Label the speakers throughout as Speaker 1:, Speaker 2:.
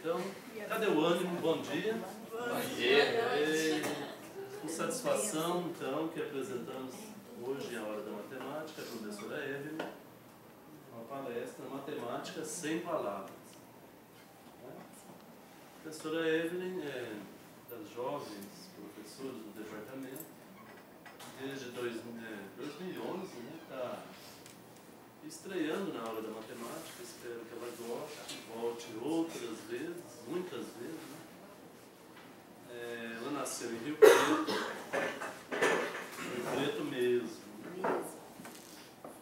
Speaker 1: Então, cadê o ânimo? Bom dia.
Speaker 2: Bom dia.
Speaker 1: Com satisfação, então, que apresentamos hoje, a Hora da Matemática, a professora Evelyn, uma palestra Matemática Sem Palavras. A professora Evelyn é das jovens professoras do departamento, desde 2011, está estreando na aula da matemática. Espero que ela goste, volte outras vezes, muitas vezes. Ela nasceu em Rio Preto mesmo.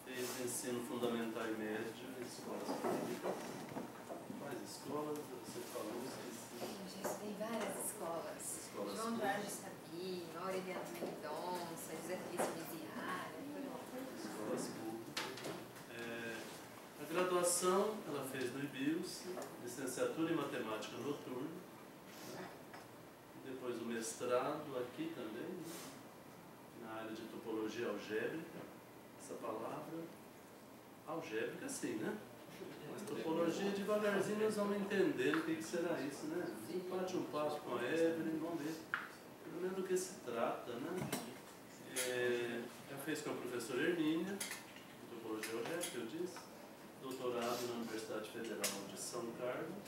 Speaker 1: Fez ensino fundamental e médio em escolas públicas. Quais escolas? Você falou, esqueci.
Speaker 2: Eu já estudei em várias escolas. João Jorge Sabi, Aureliano Mendonça, José Felício Miziara,
Speaker 1: escolas públicas. A graduação ela fez no IBIUS, licenciatura em matemática noturna. Depois o mestrado aqui também, na área de topologia algébrica. Essa palavra, algébrica sim, né? Mas topologia devagarzinho nós vamos entender o que será isso, né? Bate um papo com a Evelyn, vamos ver pelo menos do que se trata, né? Já fez com a professora Hermínia, topologia algébrica, eu disse, doutorado na Universidade Federal de São Carlos,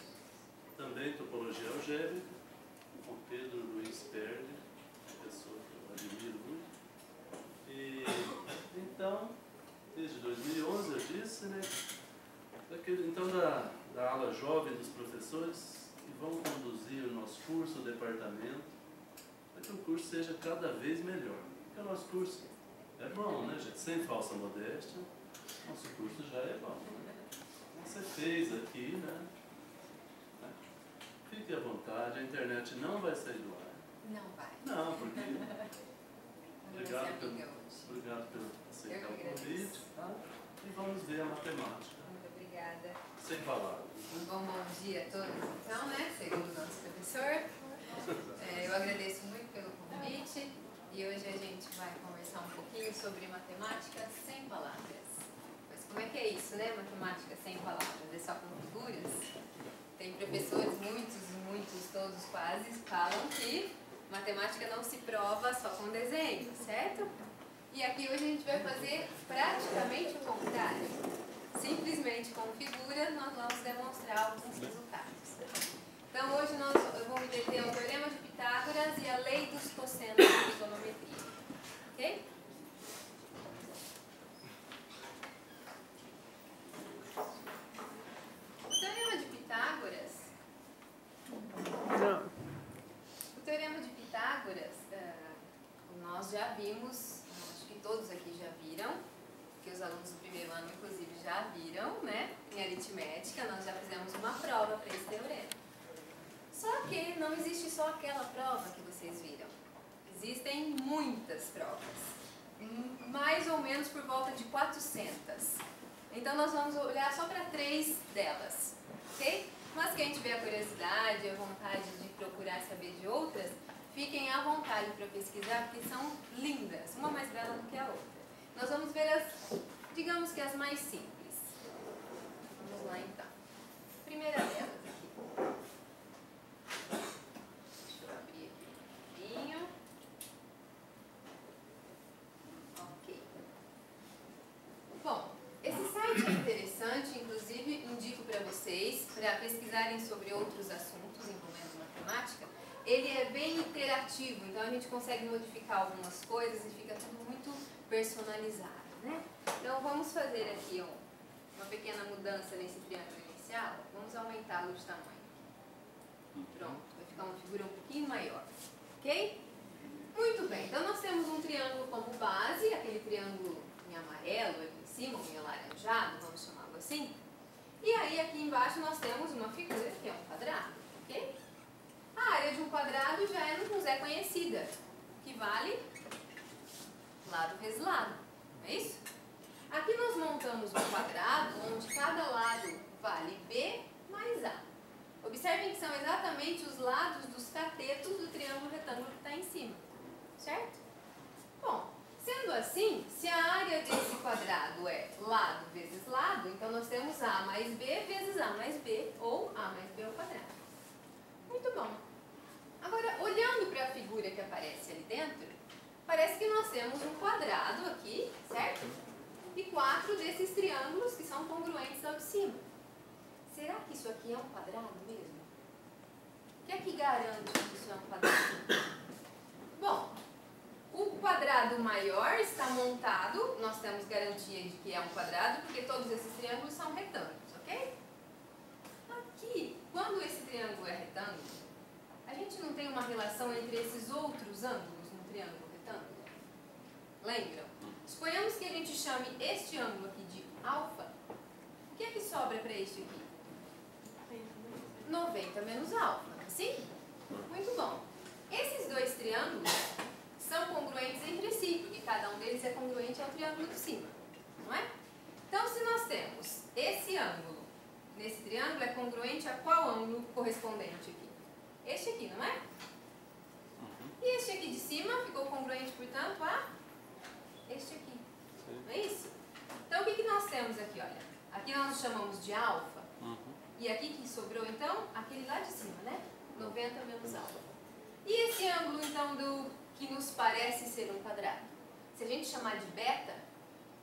Speaker 1: também topologia algébrica, com Pedro Luiz Perli, pessoa que eu admiro muito. E então, desde 2011 eu disse, né? Então da ala jovem dos professores que vão conduzir o nosso curso, o departamento, para que o curso seja cada vez melhor. Porque o nosso curso é bom, né, gente? Sem falsa modéstia, nosso curso já é bom. Né? Você fez aqui, né? Fique à vontade, a internet não vai sair do ar.
Speaker 2: Não vai.
Speaker 1: Não, porque... Obrigado pelo aceitar o convite. Tá? E vamos ver a matemática.
Speaker 2: Muito obrigada.
Speaker 1: Sem palavras.
Speaker 2: Bom dia a todos, então, né? Segundo o nosso professor. Eu agradeço muito pelo convite e hoje a gente vai conversar um pouquinho sobre matemática sem palavras. Mas como é que é isso, né? Matemática sem palavras? É só com figuras? Tem professores, muitos, todos quase, falam que matemática não se prova só com desenho, certo? E aqui hoje a gente vai fazer praticamente o contrário. Simplesmente com figura nós vamos demonstrar alguns resultados. Então hoje eu vou me deter ao Teorema de Pitágoras e a lei dos cossenos da trigonometria. Ok? O Teorema de Pitágoras... O Teorema de Pitágoras, nós já vimos, acho que todos aqui já viram, que os alunos do primeiro ano, inclusive, já viram, né? Em aritmética, nós já fizemos uma prova para esse teorema. Só que não existe só aquela prova que vocês viram. Existem muitas provas, mais ou menos por volta de 400. Então nós vamos olhar só para 3 delas, ok? Mas quem tiver a curiosidade e a vontade de procurar saber de outras, fiquem à vontade para pesquisar, porque são lindas, uma mais bela do que a outra. Nós vamos ver digamos que as mais simples. Vamos lá então. Primeira delas aqui. Deixa eu abrir aqui um pouquinho. Ok. Bom, esse site é interessante, inclusive indico para vocês, para pesquisarem sobre outros assuntos envolvendo matemática. Ele é bem interativo, então a gente consegue modificar algumas coisas e fica tudo muito personalizado, né? Então vamos fazer aqui uma pequena mudança nesse triângulo inicial. Vamos aumentá-lo de tamanho. Pronto, vai ficar uma figura um pouquinho maior, ok? Muito bem, então nós temos um triângulo como base, aquele triângulo em amarelo aqui em cima, ou em alaranjado, vamos chamá-lo assim. E aí aqui embaixo nós temos uma figura que é um quadrado, ok? A área de um quadrado já é conhecida, que vale lado vezes lado, não é isso? Aqui nós montamos um quadrado onde cada lado vale B mais A. Observem que são exatamente os lados dos catetos do triângulo retângulo que está em cima, certo? Bom, sendo assim, se a área desse quadrado é lado vezes lado, então nós temos A mais B vezes A mais B, ou A mais B ao quadrado. desses triângulos que são congruentes ao de cima. Será que isso aqui é um quadrado mesmo? O que é que garante que isso é um quadrado? Bom, o quadrado maior está montado, nós temos garantia de que é um quadrado, porque todos esses triângulos são retângulos, ok? Aqui, quando esse triângulo é retângulo, a gente não tem uma relação entre esses outros ângulos no triângulo retângulo? Lembram? Suponhamos que a gente chame este ângulo aqui de alfa. O que é que sobra para este aqui? 90 menos alfa, sim? Muito bom. Esses dois triângulos são congruentes entre si, porque cada um deles é congruente ao triângulo de cima, não é? Então, se nós temos esse ângulo nesse triângulo, é congruente a qual ângulo correspondente aqui? Este aqui, não é? E este aqui de cima ficou congruente, portanto, a este aqui. Não é isso? Então, o que nós temos aqui? Olha, aqui nós chamamos de alfa. E aqui que sobrou, então, aquele lá de cima, né? 90 menos alfa. E esse ângulo, então, que nos parece ser um quadrado? Se a gente chamar de beta,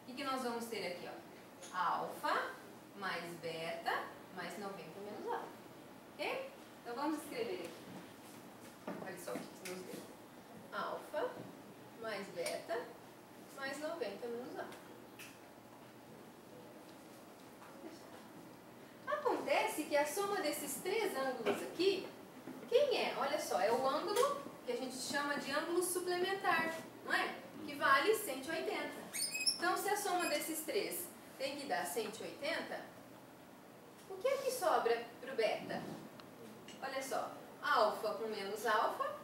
Speaker 2: o que nós vamos ter aqui? Ó? Alfa mais beta mais 90 menos alfa. Ok? Então, vamos escrever aqui. Olha só o que nos deu. Alfa mais beta mais 90 menos alfa. Acontece que a soma desses três ângulos aqui, quem é? Olha só, é o ângulo que a gente chama de ângulo suplementar, não é? Que vale 180. Então, se a soma desses três tem que dar 180, o que é que sobra para o beta? Olha só, alfa com menos alfa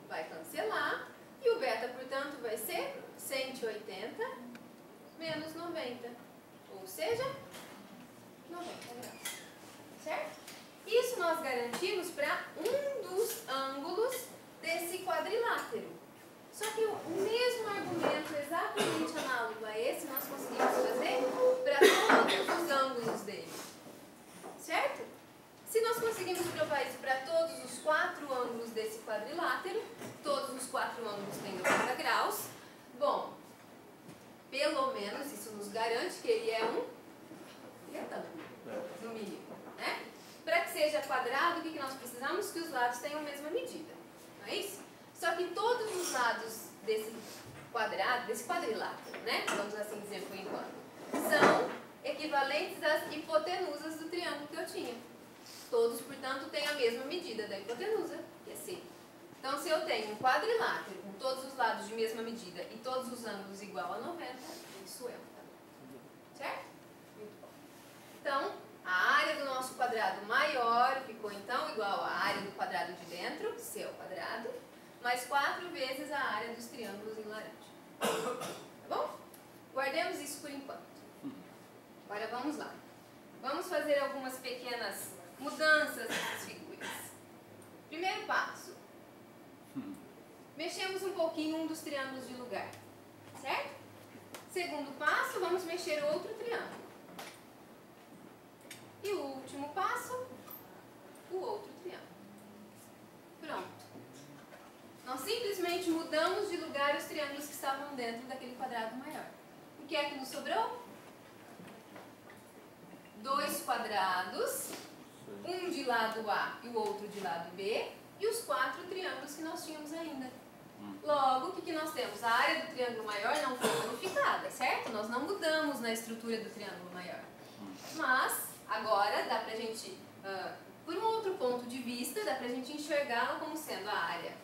Speaker 2: vai cancelar, e o beta, portanto, vai ser 180 menos 90, ou seja, 90 graus, certo? Isso nós garantimos para um dos ângulos desse quadrilátero. Só que o mesmo argumento exatamente análogo a esse nós conseguimos fazer para todos os ângulos dele, certo? Se nós conseguimos provar isso para todos os 4 ângulos desse quadrilátero, todos os 4 ângulos têm 90 graus, bom, pelo menos isso nos garante que ele é um retângulo, no mínimo, né? Para que seja quadrado, o que nós precisamos? Que os lados tenham a mesma medida, não é isso? Só que todos os lados desse quadrado, desse quadrilátero, né? Vamos assim dizer por enquanto, são equivalentes às hipotenusas do triângulo que eu tinha. Todos, portanto, têm a mesma medida da hipotenusa, que é C. Então, se eu tenho um quadrilátero com todos os lados de mesma medida e todos os ângulos igual a 90, isso é um quadrado. Certo? Muito bom. Então, a área do nosso quadrado maior ficou, então, igual à área do quadrado de dentro, C ao quadrado, mais 4 vezes a área dos triângulos em laranja. Tá bom? Guardemos isso por enquanto. Agora, vamos lá. Vamos fazer algumas pequenas mudanças nessas figuras. Primeiro passo. Mexemos um pouquinho um dos triângulos de lugar. Certo? Segundo passo, vamos mexer outro triângulo. E o último passo, o outro triângulo. Pronto. Nós simplesmente mudamos de lugar os triângulos que estavam dentro daquele quadrado maior. O que é que nos sobrou? 2 quadrados, um de lado A e o outro de lado B, e os 4 triângulos que nós tínhamos ainda. Logo, o que nós temos? A área do triângulo maior não foi modificada, certo? Nós não mudamos na estrutura do triângulo maior. Mas, agora, dá pra gente, por um outro ponto de vista, dá pra gente enxergá-la como sendo a área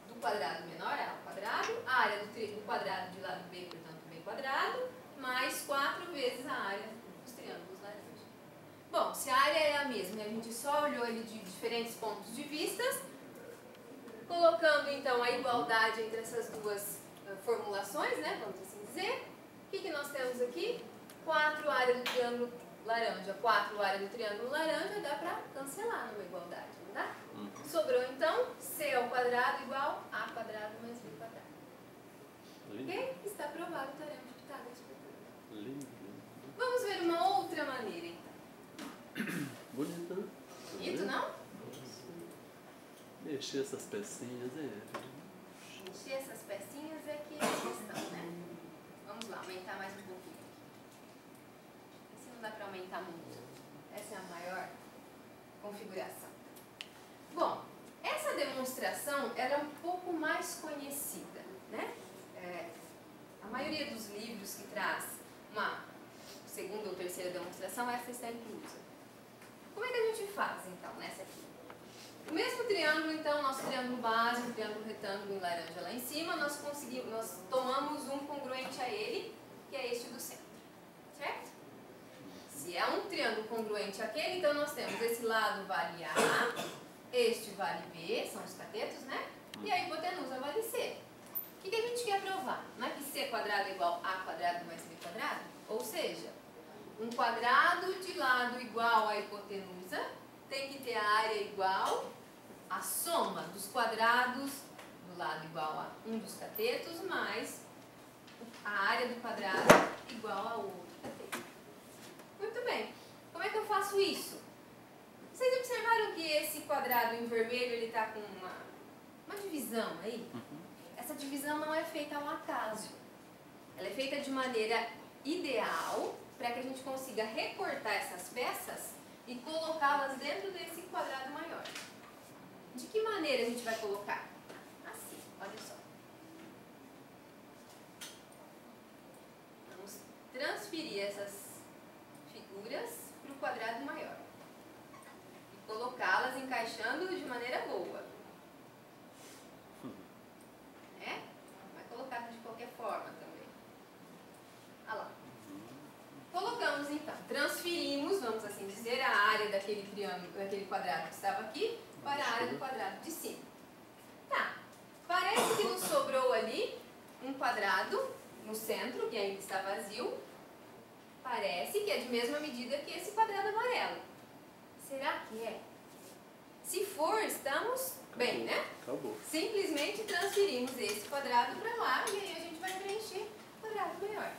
Speaker 2: do quadrado menor, A ao quadrado, a área do quadrado de lado B, portanto, B quadrado, mais 4 vezes a área dos triângulos laranja. Bom, se a área é a mesma e a gente só olhou ele de diferentes pontos de vista, colocando então a igualdade entre essas duas formulações, né, vamos assim dizer, o que nós temos aqui? 4 área do triângulo laranja, 4 área do triângulo laranja, dá para cancelar numa igualdade, não dá? Sobrou então C ao quadrado igual A quadrado mais B quadrado. Ok? Está provado o teorema de Pitágoras. Vamos ver uma outra maneira então.
Speaker 1: Bonito, né?
Speaker 2: Bonito, não?
Speaker 1: Mexer essas pecinhas
Speaker 2: Mexer essas pecinhas é que é a questão, né? Vamos lá, aumentar mais um pouquinho. dá para aumentar muito. Essa é a maior configuração. Bom, essa demonstração era um pouco mais conhecida, né? A maioria dos livros que traz uma segunda ou terceira demonstração, essa está inclusa. Como é que a gente faz, então, nessa aqui? O mesmo triângulo, então, nosso triângulo base, um triângulo retângulo em laranja lá em cima, nós tomamos um congruente a ele, que é este do centro, certo? Se é um triângulo congruente àquele, então nós temos esse lado vale A, este vale B, são os catetos, né? E a hipotenusa vale C. O que a gente quer provar? Não é que C quadrado é igual a quadrado mais B quadrado? Ou seja, um quadrado de lado igual à hipotenusa tem que ter a área igual à soma dos quadrados do lado igual a um dos catetos mais a área do quadrado igual a outro cateto. Muito bem. Como é que eu faço isso? Vocês observaram que esse quadrado em vermelho ele está com uma divisão aí? Essa divisão não é feita ao acaso. Ela é feita de maneira ideal para que a gente consiga recortar essas peças e colocá-las dentro desse quadrado maior. De que maneira a gente vai colocar? Assim, olha só. Vamos transferir essas figuras para o quadrado maior. E colocá-las encaixando de maneira boa. Não vai colocar de qualquer forma também. Olha lá. Colocamos então, transferimos, vamos assim dizer, a área daquele triângulo, daquele quadrado que estava aqui, para a área do quadrado de cima. Tá, parece que nos sobrou ali um quadrado no centro, que ainda está vazio. Parece que é de mesma medida que esse quadrado amarelo. Será que é? Se for, estamos bem, né?
Speaker 1: Acabou.
Speaker 2: Simplesmente transferimos esse quadrado para lá e aí a gente vai preencher o quadrado maior.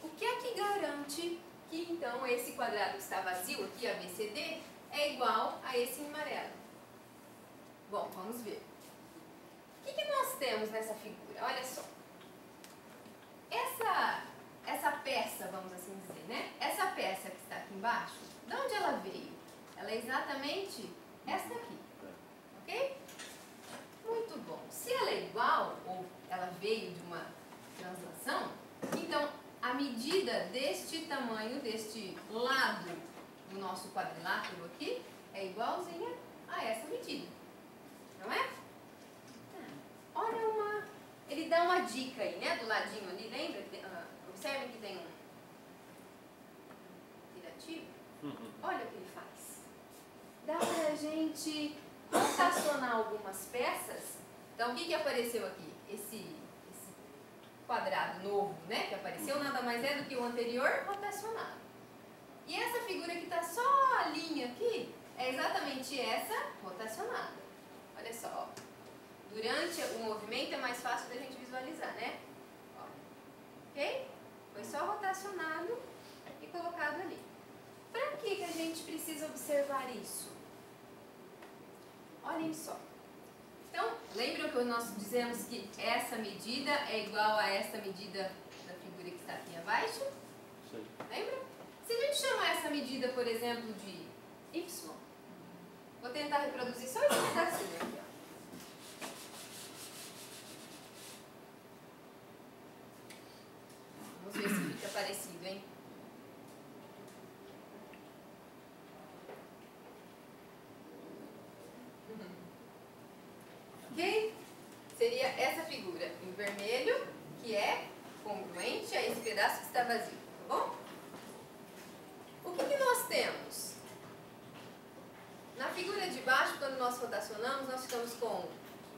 Speaker 2: O que é que garante que então esse quadrado que está vazio aqui, ABCD, é igual a esse em amarelo? Bom, vamos ver. O que nós temos nessa figura? Olha só. Essa peça, vamos assim dizer, né? Essa peça que está aqui embaixo, de onde ela veio? Ela é exatamente esta aqui. Ok? Muito bom. Se ela é igual, ou ela veio de uma translação, então a medida deste tamanho, deste lado do nosso quadrilátero aqui, é igualzinha a essa medida. Não é? Olha ele dá uma dica aí, né? Do ladinho ali, lembra? Observem que tem um tirativo. Olha o que ele faz. Dá pra gente rotacionar algumas peças. Então, o que apareceu aqui? Esse quadrado novo, né? Que apareceu, nada mais é do que o anterior rotacionado. E essa figura que está só a linha aqui, é exatamente essa rotacionada. Olha só, ó. Durante o movimento é mais fácil da gente visualizar, né? Ó. Ok? Foi só rotacionado e colocado ali. Para que a gente precisa observar isso? Olhem só. Então, lembram que nós dizemos que essa medida é igual a essa medida da figura que está aqui abaixo?
Speaker 1: Sim.
Speaker 2: Lembra? Se a gente chamar essa medida, por exemplo, de y, vou tentar reproduzir só esse pedacinho aqui, ó. Vamos ver se fica parecido, hein? Ok? Seria essa figura em vermelho, que é congruente a esse pedaço que está vazio, tá bom? O que nós temos? Na figura de baixo, quando nós rotacionamos, nós ficamos com o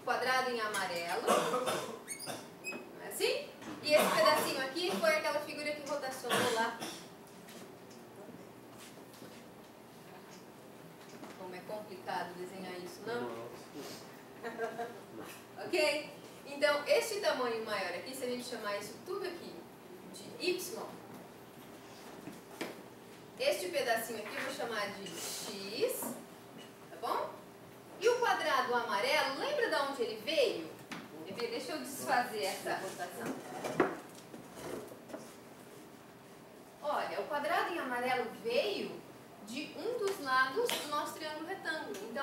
Speaker 2: quadrado em amarelo, não é assim? E esse pedacinho aqui foi aquela figura que rotacionou lá. Como é complicado desenhar isso, não? Ok? Então, este tamanho maior aqui, se a gente chamar isso tudo aqui de y, este pedacinho aqui eu vou chamar de x, tá bom? E o quadrado amarelo, lembra de onde ele veio? Deixa eu desfazer essa rotação. Olha, o quadrado em amarelo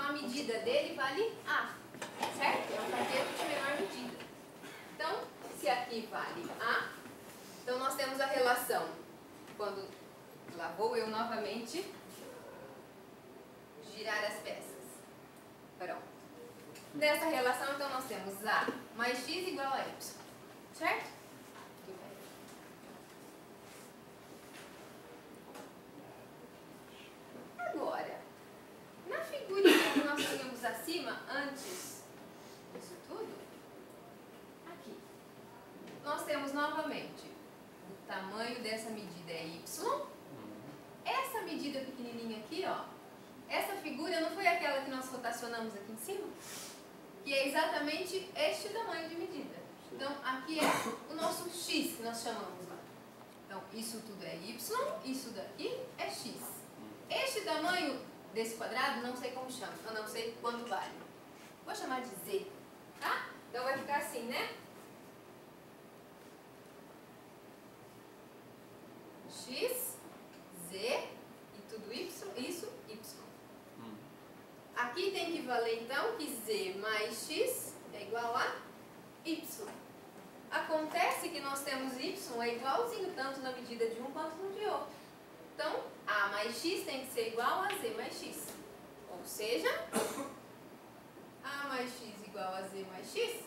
Speaker 2: a medida dele vale A, certo? É um quarteto de menor medida. Então, se aqui vale A, então nós temos a relação, quando lá vou eu novamente girar as peças. Pronto. Nessa relação, então, nós temos A mais X igual a Y, certo? Tudo bem. Agora, na figurinha que nós tínhamos acima, antes disso tudo, aqui, nós temos novamente o tamanho dessa medida é Y. Essa medida pequenininha aqui, ó, essa figura não foi aquela que nós rotacionamos aqui em cima? Que é exatamente este tamanho de medida. Então, aqui é o nosso X que nós chamamos lá. Então, isso tudo é Y, isso daqui é X. Este tamanho desse quadrado, não sei como chama, eu não sei quanto vale. Vou chamar de Z, tá? Então, vai ficar assim, né? X, Z, e tudo Y, isso, Y. Aqui tem que valer, então, que Z mais X é igual a Y. Acontece que nós temos Y é igualzinho tanto na medida de um quanto no de outro. Então, A mais X tem que ser igual a Z mais X. Ou seja, A mais X igual a Z mais X,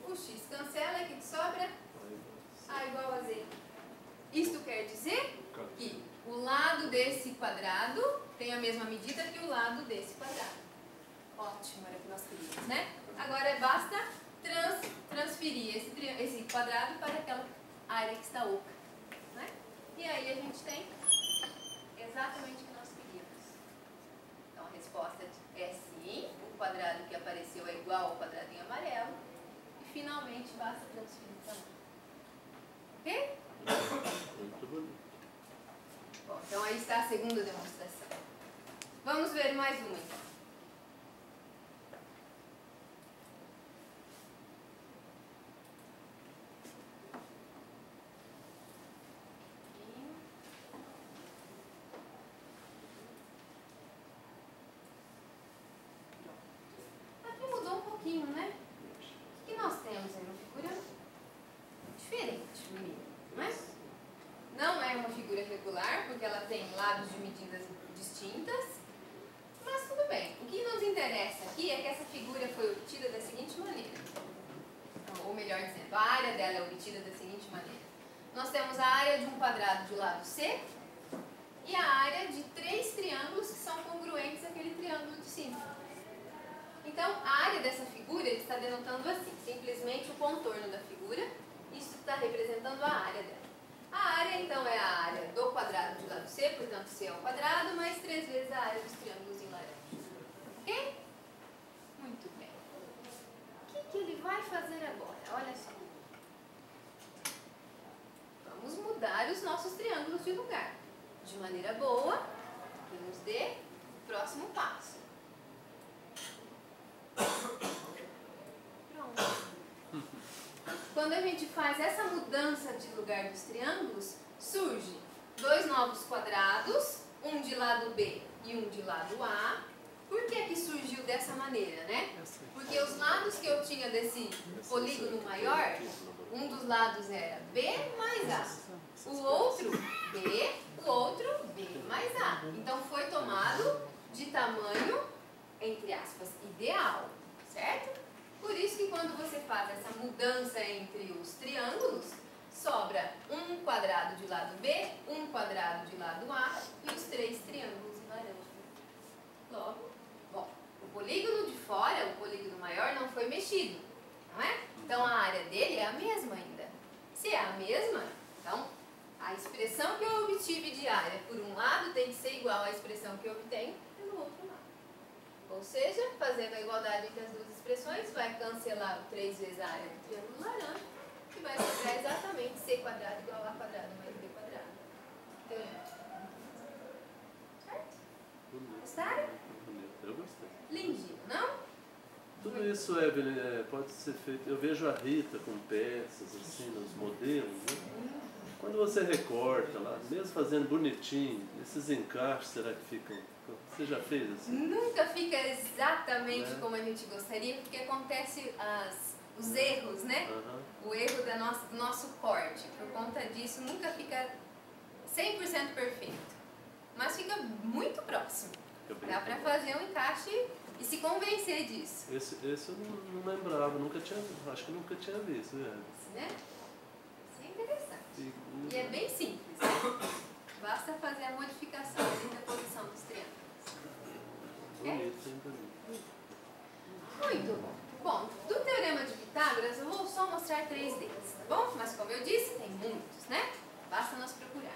Speaker 2: o X cancela e que sobra A igual a Z. Isto quer dizer que o lado desse quadrado tem a mesma medida que o lado desse quadrado. Ótimo, era o que nós queríamos, né? Agora basta transferir esse quadrado para aquela área que está oca, né? E aí a gente tem exatamente o que nós queríamos. Então a resposta é sim, o quadrado que apareceu é igual ao quadradinho amarelo. E finalmente basta transferir o tamanho. Ok?
Speaker 1: Muito bonito.
Speaker 2: Bom, então aí está a segunda demonstração. Vamos ver mais uma então. Aqui mudou um pouquinho, né? O que nós temos aí uma figura diferente, menino, não é? Não é uma figura regular, porque ela tem lados de medidas distintas, mas tudo bem. O que nos interessa aqui é que essa figura foi obtida da seguinte maneira. Ou melhor dizendo, a área dela é obtida da seguinte maneira. Nós temos a área de um quadrado de lado C e a área de 3 triângulos que são congruentes àquele triângulo de cima. Então, a área dessa figura ele está denotando assim, simplesmente o contorno da figura. Isso está representando a área dela. A área, então, é a área do quadrado de lado C, portanto, C ao quadrado, mais 3 vezes a área dos triângulos em laranja. Ok? Muito bem. O que ele vai fazer agora? Olha só. Vamos mudar os nossos triângulos de lugar. De maneira boa, que nos dê o próximo passo. Pronto. Quando a gente faz essa mudança de lugar dos triângulos, surge 2 novos quadrados, um de lado B e um de lado A. Por que que surgiu dessa maneira, né? Porque os lados que eu tinha desse polígono maior, um dos lados era B mais A, o outro B, o outro B mais A. Então foi tomado de tamanho, entre aspas, ideal, certo? Por isso que quando você faz essa mudança entre os triângulos, sobra um quadrado de lado B, um quadrado de lado A e os 3 triângulos em laranja. Logo, bom, o polígono de fora, o polígono maior, não foi mexido, não é? Então a área dele é a mesma ainda. Se é a mesma, então a expressão que eu obtive de área por um lado tem que ser igual à expressão que eu obtenho pelo outro lado. Ou seja, fazendo a igualdade entre as duas expressões, vai cancelar 3 vezes a área do triângulo laranja e vai sobrar exatamente C quadrado igual a quadrado mais B quadrado. Entendeu? Certo? Gostaram?
Speaker 1: Eu gostei.
Speaker 2: Lindinho, não?
Speaker 1: Tudo isso, Evelyn, pode ser feito. Eu vejo a Rita com peças assim, nos modelos, né? Quando você recorta lá, mesmo fazendo bonitinho, esses encaixes, será que ficam Você já fez assim?
Speaker 2: Nunca fica exatamente como a gente gostaria, porque acontece os erros, né? O erro do nosso corte. Por conta disso, nunca fica 100% perfeito. Mas fica muito próximo. Dá pra fazer um encaixe e se convencer disso.
Speaker 1: Esse eu não lembrava, acho que nunca tinha visto.
Speaker 2: Né? Isso é interessante. E é bem simples, né? Basta fazer a modificação da posição dos triângulos.
Speaker 1: Bonito, hein, bonito.
Speaker 2: Muito bom. Bom, do Teorema de Pitágoras eu vou só mostrar 3 deles, tá bom? Mas como eu disse, tem muitos, né? Basta nós procurarmos.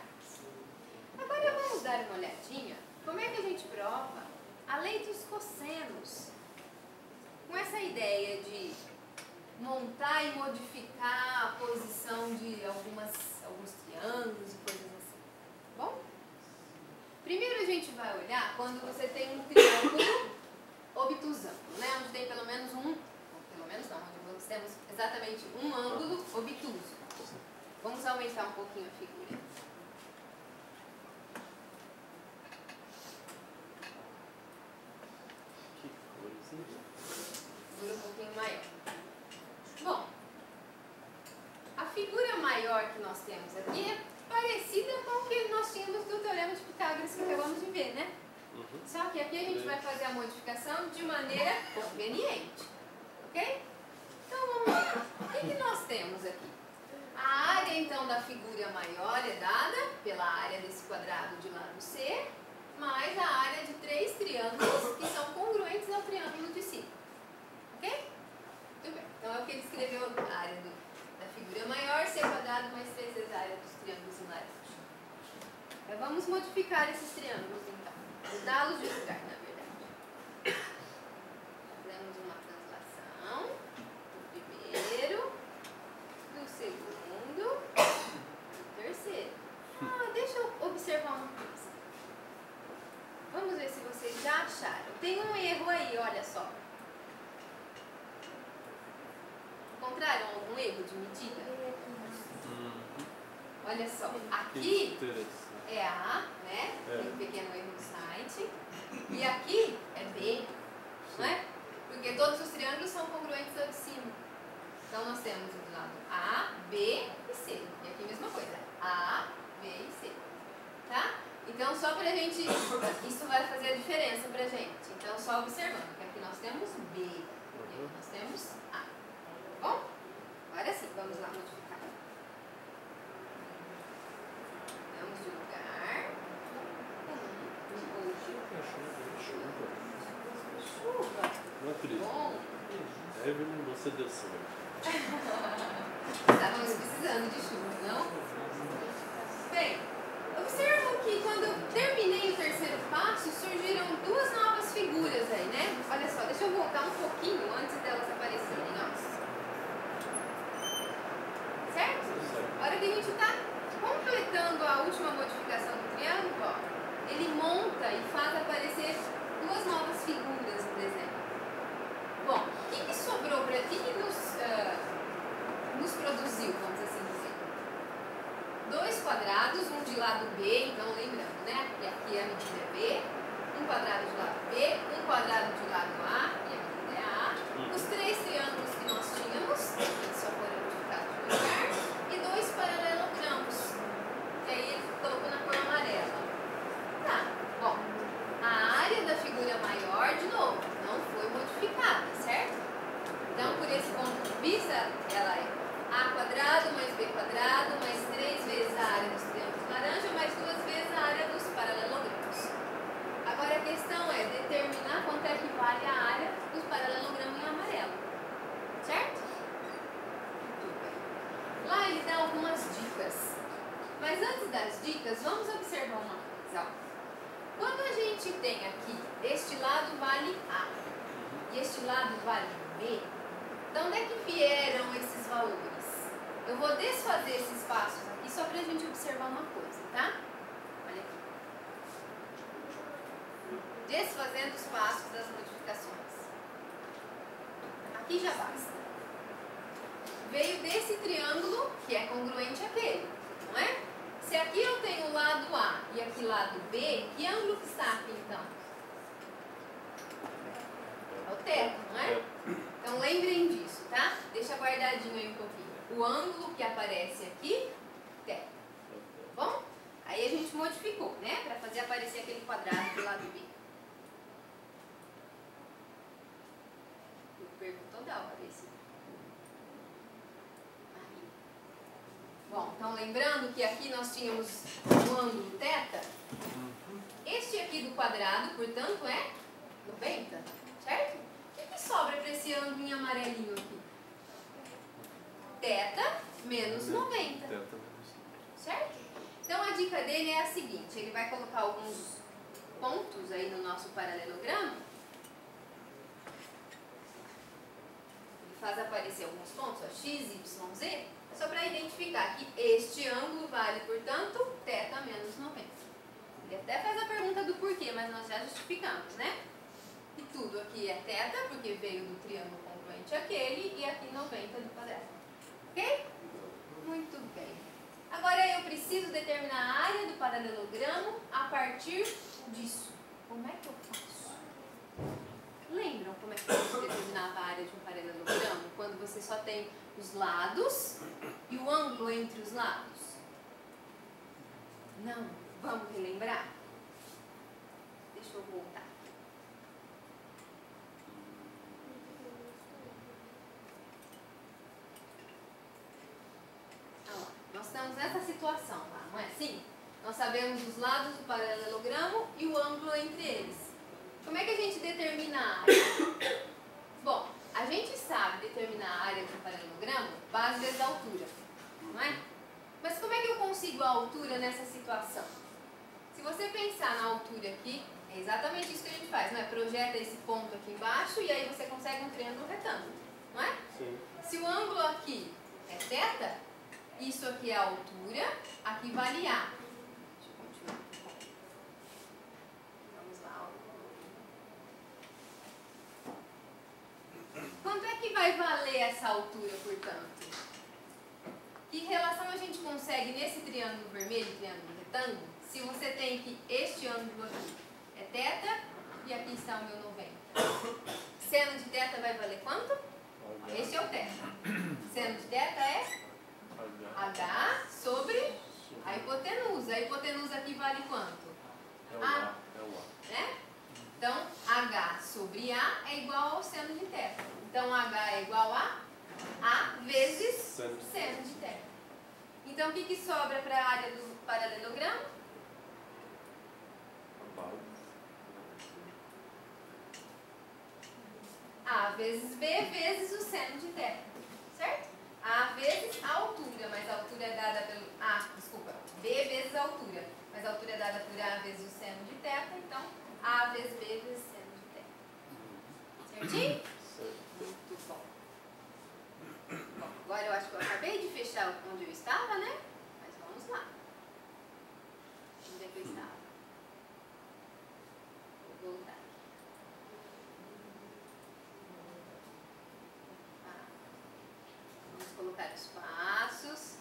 Speaker 2: Agora vamos dar uma olhadinha como é que a gente prova a lei dos cossenos. Com essa ideia de montar e modificar a posição de alguns triângulos e coisas assim. Bom? Primeiro a gente vai olhar quando você tem um triângulo obtusângulo, né? Onde tem pelo menos um, pelo menos não, onde nós temos exatamente um ângulo obtuso. Vamos aumentar um pouquinho a figura.
Speaker 1: Que coisa.
Speaker 2: Figura um pouquinho maior. Bom, a figura maior que nós temos aqui é parecida com o que nós tínhamos do Teorema de Pitágoras que acabamos de ver, né? Só que aqui a gente vai fazer a modificação de maneira conveniente. Ok? Então vamos lá. O que nós temos aqui? A área então da figura maior é dada pela área desse quadrado de lado C, mais a área de 3 triângulos que são congruentes ao triângulo de cima. Ok? Muito bem. Então é o que ele escreveu, a área da figura maior, C quadrado mais 3 vezes a área dos triângulos em laranja. Então vamos modificar esses triângulos então. Mudá-los de lugar, na verdade. Fazemos uma translação do primeiro, do segundo, do terceiro. Deixa eu observar uma coisa. Vamos ver se vocês já acharam. Tem um erro aí, olha só. Encontraram algum erro de medida? Olha só, aqui é A, né? Tem um pequeno erro no site. E aqui é B, não é? Porque todos os triângulos são congruentes ao de cima. Então nós temos do lado A, B e C. E aqui a mesma coisa. A, B e C. Tá? Então só pra gente... Isso vai fazer a diferença pra gente. Então só observando que aqui nós temos B. E aqui nós temos A. Tá bom? Agora sim, vamos lá modificar. Vamos de lugar. Chuva.
Speaker 1: Não acredito.
Speaker 2: Bom.
Speaker 1: Evelyn, você deu sorte.
Speaker 2: Estávamos precisando de chuva, não? Bem, observam que quando eu terminei o terceiro passo, surgiram 2 novas figuras aí, né? Olha só, deixa eu voltar um pouquinho antes delas aparecerem, ó. Certo? A hora que a gente está completando a última modificação do triângulo, ó, ele monta e faz aparecer 2 novas figuras no desenho. Bom, o que sobrou para ti que nos produziu, vamos assim dizer? 2 quadrados, um de lado B, então lembrando, né? Que aqui a medida é B, um quadrado de lado B, um quadrado de lado A, e a medida é A. Os 3 triângulos que nós tínhamos, que só foram modificados de lugar, e 2 paralelogramos, que aí ele colocou na cor amarela. Tá, bom, a área da figura maior, de novo, não foi modificada, certo? Então, por esse ponto de vista, ela é A quadrado mais B quadrado mais 3 vezes a área dos triângulos laranja mais 2 vezes a área dos paralelogramos. Agora a questão é determinar quanto é que vale a área dos paralelogramos em amarelo, certo? Lá ele dá algumas dicas. Mas antes das dicas, vamos observar uma coisa. Quando a gente tem aqui, este lado vale A e este lado vale B, de onde é que vieram esses valores? Eu vou desfazer esses passos aqui só para a gente observar uma coisa, tá? Olha aqui. Desfazendo os passos das modificações. Aqui já basta. Veio desse triângulo, que é congruente àquele, não é? Se aqui eu tenho o lado A e aqui lado B, que ângulo que está aqui então? É o θ, não é? Então lembrem disso, tá? Deixa guardadinho aí um pouquinho. O ângulo que aparece aqui, θ. Tá bom? Aí a gente modificou, né? Para fazer aparecer aquele quadrado do lado B. Perguntou da hora esse. Aí. Bom, então lembrando que aqui nós tínhamos o ângulo θ. Este aqui do quadrado, portanto, é 90, certo? O que sobra para esse ângulo em amarelinho aqui? θ menos 90, certo? Então a dica dele é a seguinte, ele vai colocar alguns pontos aí no nosso paralelogramo. Ele faz aparecer alguns pontos, ó, x, y, z, só para identificar que este ângulo vale, portanto, θ menos 90. Ele até faz a pergunta do porquê, mas nós já justificamos, né? E tudo aqui é θ, porque veio do triângulo congruente àquele, e aqui 90 do quadrado. Ok? Muito bem. Agora eu preciso determinar a área do paralelogramo a partir disso. Como é que eu faço? Lembram como é que a gente determinava a área de um paralelogramo? Quando você só tem os lados e o ângulo entre os lados? Não? Vamos relembrar? Deixa eu voltar. Nós estamos nessa situação lá, não é assim? Nós sabemos os lados do paralelogramo e o ângulo entre eles. Como é que a gente determina a área? Bom, a gente sabe determinar a área do paralelogramo base vezes a altura, não é? Mas como é que eu consigo a altura nessa situação? Se você pensar na altura aqui, é exatamente isso que a gente faz, não é? Projeta esse ponto aqui embaixo e aí você consegue um triângulo retângulo, não é? Sim. Se o ângulo aqui é θ, isso aqui é a altura, aqui vale A. Deixa eu continuar. Vamos lá. Quanto é que vai valer essa altura, portanto? Que relação a gente consegue nesse triângulo vermelho, triângulo retângulo, se você tem que este ângulo aqui é θ e aqui está o meu 90? Seno de θ vai valer quanto? Este é o θ. Seno de θ é H sobre a hipotenusa. A hipotenusa aqui vale quanto?
Speaker 1: É o A.
Speaker 2: Né? Então, H sobre A é igual ao seno de θ. Então, H é igual a A vezes seno de θ. Então, o que sobra para a área do paralelogramo? A vezes B vezes o seno de θ. Certo? A vezes a altura, mas a altura é dada pelo... B vezes a altura, mas a altura é dada por A vezes o seno de θ, então A vezes B vezes seno de θ. Certinho? Muito bom. Bom, agora eu acho que eu acabei de fechar onde eu estava, né? Mas vamos lá. Onde é que eu estava? Vou voltar. Vamos colocar os passos.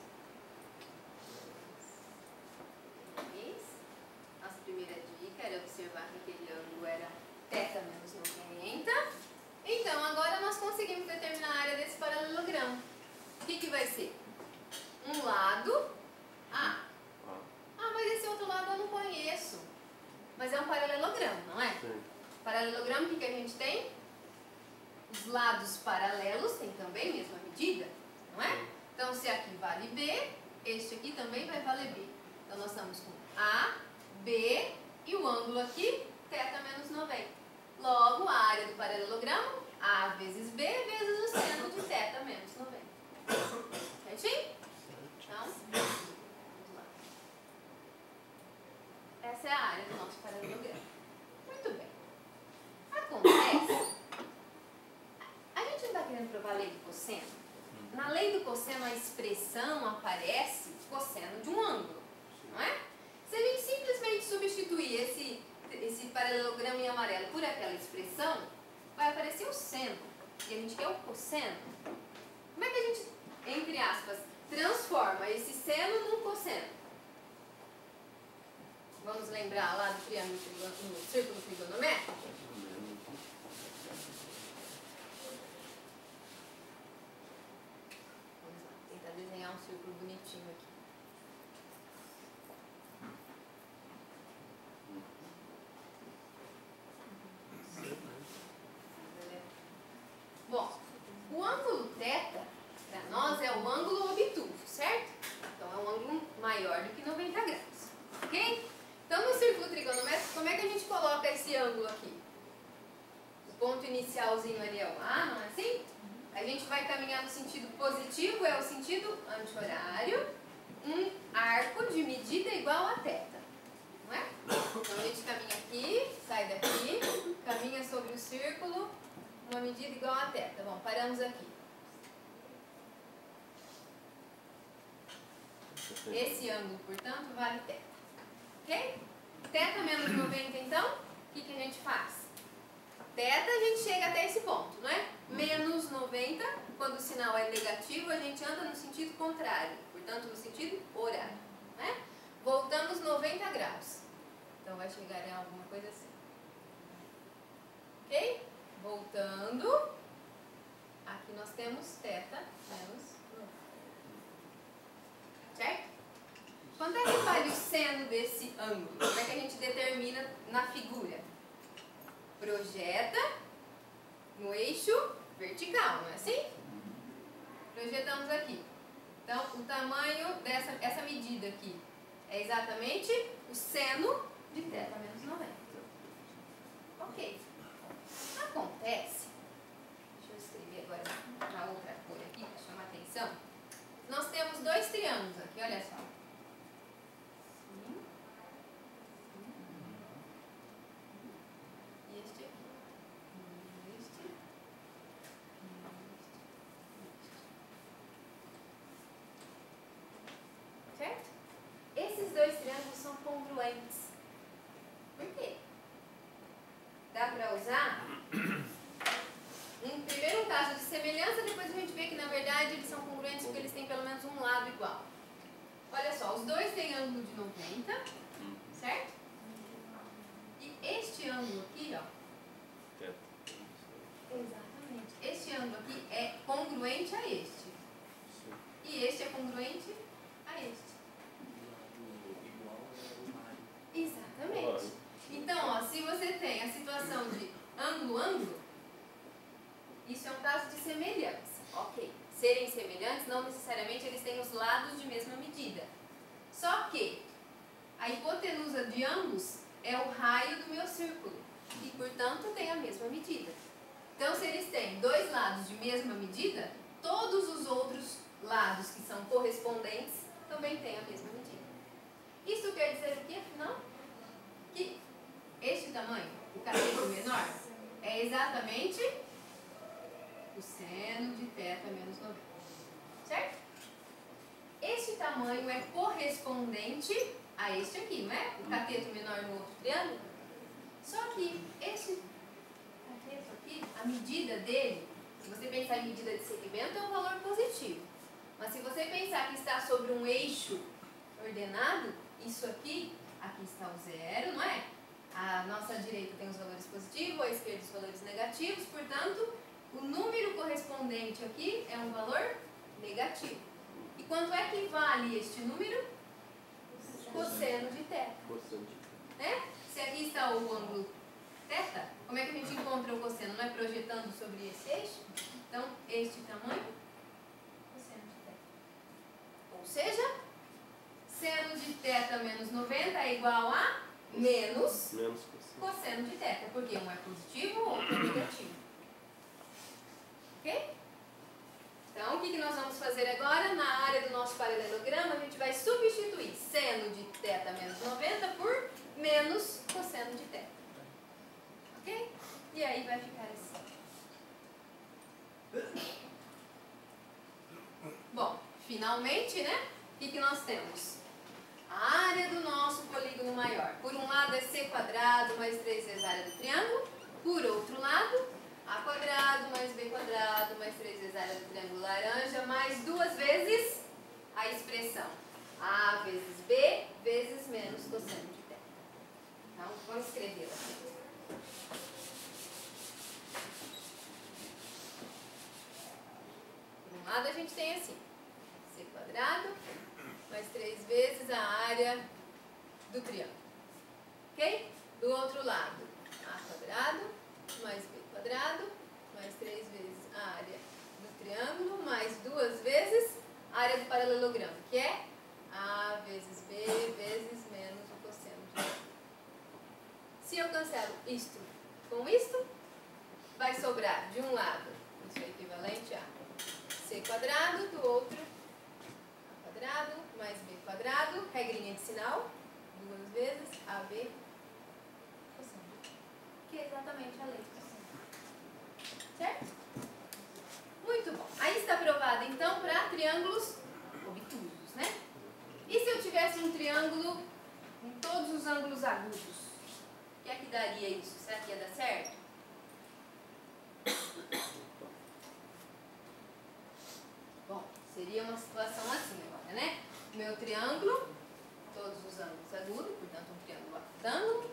Speaker 2: Nossa primeira dica era observar que aquele ângulo era θ menos 90. Então, agora nós conseguimos determinar a área desse paralelogramo. O que vai ser? Um lado A. Mas esse outro lado eu não conheço. Mas é um paralelogramo, não é? Sim. Paralelogramo, o que a gente tem? Os lados paralelos têm também a mesma medida, não é? Então, se aqui vale B, este aqui também vai valer B. Então, nós estamos com A, B e o ângulo aqui, θ menos 90. Logo, a área do paralelogramo, A vezes B vezes o seno de θ menos 90. Certinho? Então, vamos lá. Essa é a área do nosso paralelogramo. Muito bem. Acontece, a gente não está querendo provar a lei do cosseno? Na lei do cosseno, a expressão aparece cosseno de um ângulo, não é? Se a gente simplesmente substituir esse paralelogramo em amarelo por aquela expressão, vai aparecer o seno. E a gente quer o cosseno. Como é que a gente, entre aspas, transforma esse seno num cosseno? Vamos lembrar lá do triângulo, no círculo trigonométrico? Vamos lá, tentar desenhar um círculo bonitinho aqui. Bom, o ângulo θ, para nós, é o ângulo obtuso, certo? Então, é um ângulo maior do que 90 graus, ok? Então, no círculo trigonométrico, como é que a gente coloca esse ângulo aqui? O ponto inicialzinho ali é o A, não é assim? A gente vai caminhar no sentido positivo, é o sentido anti-horário, um arco de medida igual a θ, não é? Então, a gente caminha aqui, sai daqui, caminha sobre o círculo, uma medida igual a θ. Bom, paramos aqui. Esse ângulo, portanto, vale θ. Ok? Θ menos 90, então, o que a gente faz? θ, a gente chega até esse ponto, não é? Menos 90, quando o sinal é negativo, a gente anda no sentido contrário. Portanto, no sentido horário, né? Voltamos 90 graus. Então, vai chegar em alguma coisa assim. Ok? Voltando. Aqui nós temos θ menos 90. Certo? Quando é que vale o seno desse ângulo? Como é que a gente determina na figura? Projeta no eixo vertical, não é assim? Projetamos aqui. Então, o tamanho essa medida aqui é exatamente o seno de θ menos 90. Ok. Acontece, deixa eu escrever agora na outra cor aqui para chamar a atenção. Nós temos dois triângulos aqui, olha só. E este aqui. Este. Certo? Esses dois triângulos são congruentes. Por quê? Dá para usar primeiro um caso de semelhança, depois a gente vê que na verdade eles são congruentes porque eles têm pelo menos um lado igual. Olha só, os dois têm ângulo de 90, certo? E este ângulo aqui, ó. Exatamente. Este ângulo aqui é congruente a este. E este é congruente a este. Exatamente. Então, ó, se você tem a situação de ângulo-ângulo, isso é um caso de semelhança. Ok. Serem semelhantes, não necessariamente eles têm os lados de mesma medida. Só que a hipotenusa de ambos é o raio do meu círculo. E, portanto, tem a mesma medida. Então, se eles têm dois lados de mesma medida, todos os outros lados que são correspondentes também têm a mesma medida. Isso quer dizer o quê, afinal? Que este tamanho, o cateto menor, é exatamente o seno de θ menos 90. Certo? Este tamanho é correspondente a este aqui, não é? O cateto menor no outro triângulo. Só que este cateto aqui, a medida dele, se você pensar em medida de segmento, é um valor positivo. Mas se você pensar que está sobre um eixo ordenado, isso aqui está o zero, não é? A nossa direita tem os valores positivos, a esquerda os valores negativos, portanto, o número correspondente aqui é um valor negativo. E quanto é que vale este número? Cosseno de θ. Né? Se aqui está o ângulo θ, como é que a gente encontra o cosseno? Não é projetando sobre esse eixo? Então, este tamanho, cosseno de θ. Ou seja, seno de θ menos 90 é igual a menos cosseno de θ, porque um é positivo, o outro é negativo. Ok? Então, o que nós vamos fazer agora? Na área do nosso paralelograma, a gente vai substituir seno de θ menos 90 por menos cosseno de θ. Ok? E aí vai ficar assim. Bom, finalmente, né? O que nós temos? A área do nosso polígono maior. Por um lado é c² mais 3 vezes a área do triângulo. Por outro lado, a² mais b² mais 3 vezes a área do triângulo laranja, mais 2 vezes a expressão a vezes b vezes menos cosseno de θ. Então, vamos escrevê-la aqui. De um lado a gente tem assim, C quadrado mais 3 vezes a área do triângulo. Ok? Do outro lado, A quadrado mais B quadrado mais 3 vezes a área do triângulo mais 2 vezes a área do paralelogramo, que é A vezes B vezes menos o cosseno de A. Se eu cancelo isto com isto, vai sobrar de um lado, isso é equivalente a C quadrado, do outro A quadrado mais B quadrado, regrinha de sinal, 2 vezes AB cosseno, que é exatamente a lei do cosseno. Certo? Muito bom. Aí está provado então para triângulos obtusos, né? E se eu tivesse um triângulo com todos os ângulos agudos? O que é que daria isso? Será que ia dar certo? Bom, seria uma situação assim agora, né? Meu triângulo, todos os ângulos agudos, portanto um triângulo retângulo.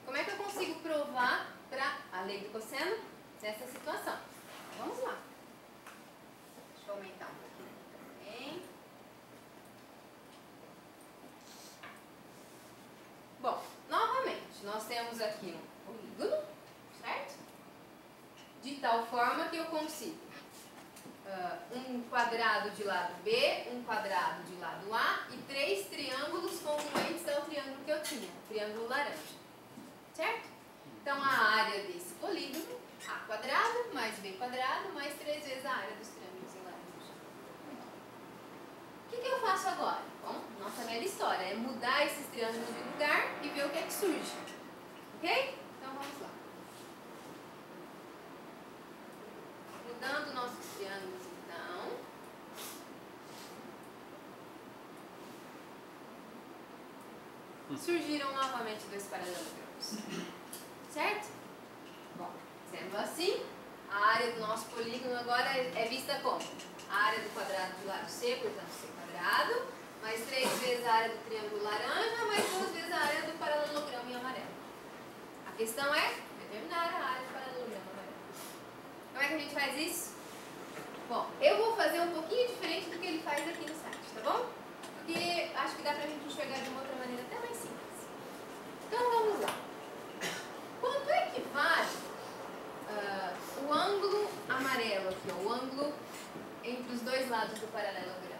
Speaker 2: Como é que eu consigo provar para a lei do cosseno nessa situação? Vamos lá. Deixa eu aumentar um pouquinho também. Bom, novamente, nós temos aqui um polígono, certo? De tal forma que eu consigo um quadrado de lado B, um quadrado de lado A e 3 triângulos congruentes ao triângulo que eu tinha, o triângulo laranja. Certo? Então, a área desse polígono, A quadrado mais B quadrado mais 3 vezes a área dos triângulos em laranja. O que eu faço agora? Bom, nossa velha história é mudar esses triângulos de lugar e ver o que é que surge. Ok? Então, vamos lá. Mudando nossos triângulos, então. Surgiram novamente 2 paralelogramos. Certo? Bom, sendo assim, a área do nosso polígono agora é vista como a área do quadrado do lado C, portanto C quadrado, mais 3 vezes a área do triângulo laranja, mais 2 vezes a área do paralelogramo em amarelo. A questão é determinar a área do paralelogramo amarelo. Como é que a gente faz isso? Bom, eu vou fazer um pouquinho diferente do que ele faz aqui no site, tá bom? Porque acho que dá pra gente enxergar de uma outra maneira até mais simples. Então vamos lá. Quanto é que vale o ângulo amarelo aqui, ó, o ângulo entre os dois lados do paralelogramo?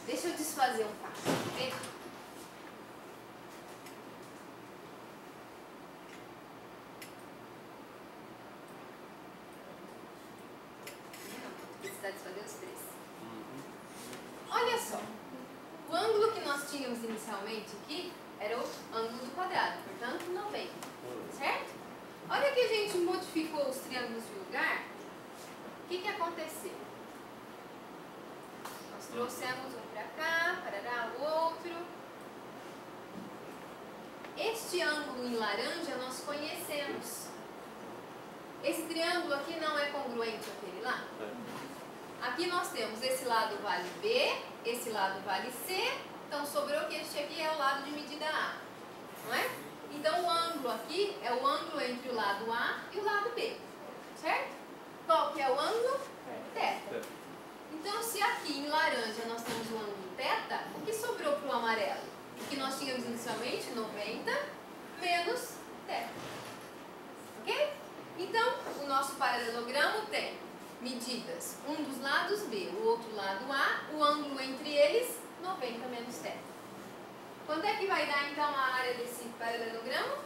Speaker 2: Deixa eu desfazer um passo, ok? Precisa desfazer os 3. Olha só. O ângulo que nós tínhamos inicialmente aqui era o ângulo do quadrado, portanto 90, certo? Olha que a gente modificou os triângulos de lugar, o que aconteceu? Nós trouxemos um para cá, parará, o outro. Este ângulo em laranja nós conhecemos. Esse triângulo aqui não é congruente àquele lá? Aqui nós temos esse lado vale B, esse lado vale C, então sobrou que este aqui é o lado de medida A, não é? Então o ângulo aqui é o ângulo entre o lado A e o lado B, certo? Qual que é o ângulo? Θ. Então se aqui em laranja nós temos o ângulo θ, o que sobrou para o amarelo? O que nós tínhamos inicialmente, 90 menos θ. Ok? Então o nosso paralelogramo tem medidas, um dos lados B, o outro lado A, o ângulo entre eles, 90 menos θ. Quanto é que vai dar então a área desse paralelogramo?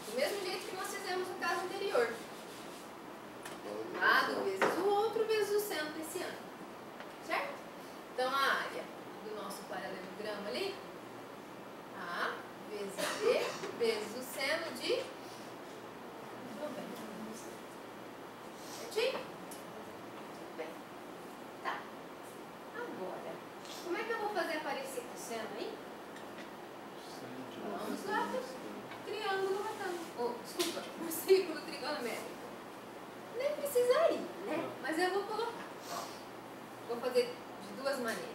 Speaker 2: Do mesmo jeito que nós fizemos no caso anterior. Um lado vezes o outro vezes o seno desse ângulo. Certo? Então a área do nosso paralelogramo ali, A vezes B vezes o seno de 90. Certinho? Bem. Tá. Agora, como é que eu vou fazer aparecer o seno aí? Vamos lá, triângulo retângulo. Desculpa, um círculo trigonométrico. Nem precisaria, né? Mas eu vou colocar. Vou fazer de duas maneiras.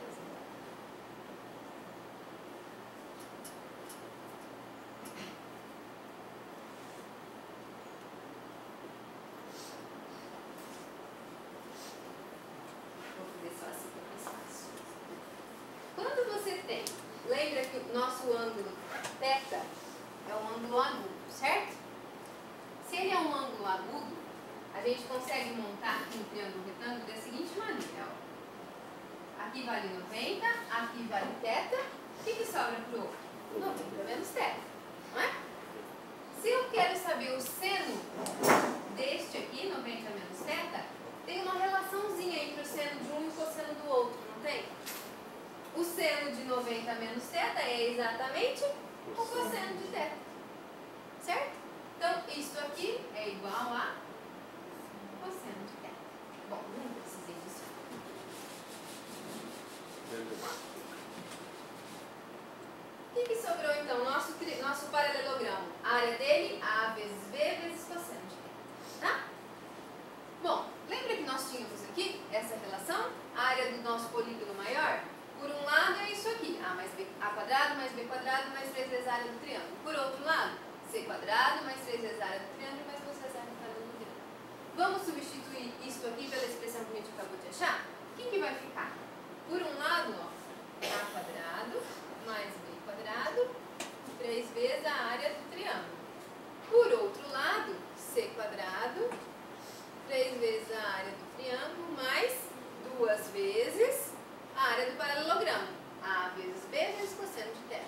Speaker 2: lembra que o nosso ângulo θ é um ângulo agudo, certo? Se ele é um ângulo agudo, a gente consegue montar aqui um triângulo retângulo da seguinte maneira. Ó. Aqui vale 90, aqui vale θ. O que sobra para o outro? 90 menos θ, não é? Se eu quero saber o seno deste aqui, 90 menos θ, tem uma relaçãozinha entre o seno de um e o cosseno do outro, não tem? O seno de 90 menos θ é exatamente o cosseno de θ. Certo? Então, isso aqui é igual a cosseno de θ. Bom, não precisei disso. O que sobrou então? Nosso paralelogramo. A área dele, A vezes B vezes cosseno de θ. Tá? Bom, lembra que nós tínhamos aqui essa relação? A área do nosso polígono maior? Por um lado é isso aqui, A mais B, A quadrado mais B quadrado mais 3 vezes a área do triângulo. Por outro lado, C quadrado mais 3 vezes a área do triângulo mais 2 vezes a área do triângulo. Vamos substituir isso aqui pela expressão que a gente acabou de achar? O que vai ficar? Por um lado, ó, A quadrado mais B quadrado, 3 vezes a área do triângulo. Por outro lado, C quadrado, 3 vezes a área do triângulo, mais 2 vezes a área do paralelogramo. A vezes B vezes cosseno de θ.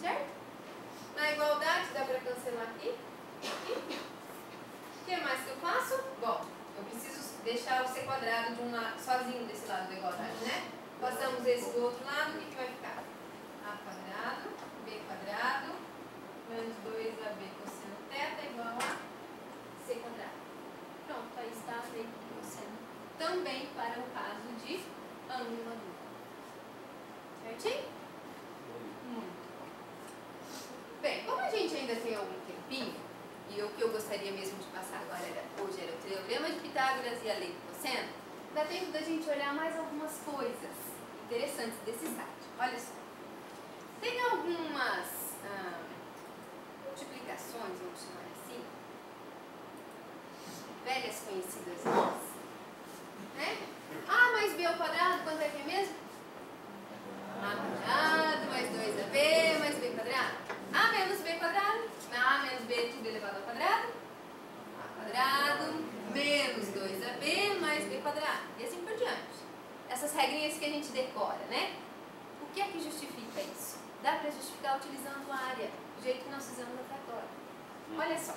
Speaker 2: Certo? Na igualdade, dá para cancelar aqui. O que mais que eu faço? Bom, eu preciso deixar o C quadrado de um lado, sozinho desse lado da igualdade, né? Passamos esse do outro lado, o que vai ficar? A quadrado, B quadrado, menos 2AB cosseno θ é igual a C quadrado. Pronto, aí está a lei do cosseno. Também para o caso de ângulo agudo. Certinho? Muito bom. Bem, como a gente ainda tem algum tempinho, e o que eu gostaria mesmo de passar agora hoje era o teorema de Pitágoras e a lei do cosseno, dá tempo da gente olhar mais algumas coisas interessantes desse site. Olha só. Tem algumas multiplicações, vamos chamar assim, velhas conhecidas nossas, né? A mais B ao quadrado, quanto é que é mesmo? A quadrado mais 2AB mais B quadrado. A menos B quadrado. A menos B tudo elevado ao quadrado. A quadrado menos 2AB mais B quadrado. E assim por diante. Essas regrinhas que a gente decora, né? O que é que justifica isso? Dá para justificar utilizando a área, do jeito que nós fizemos até agora. Olha só.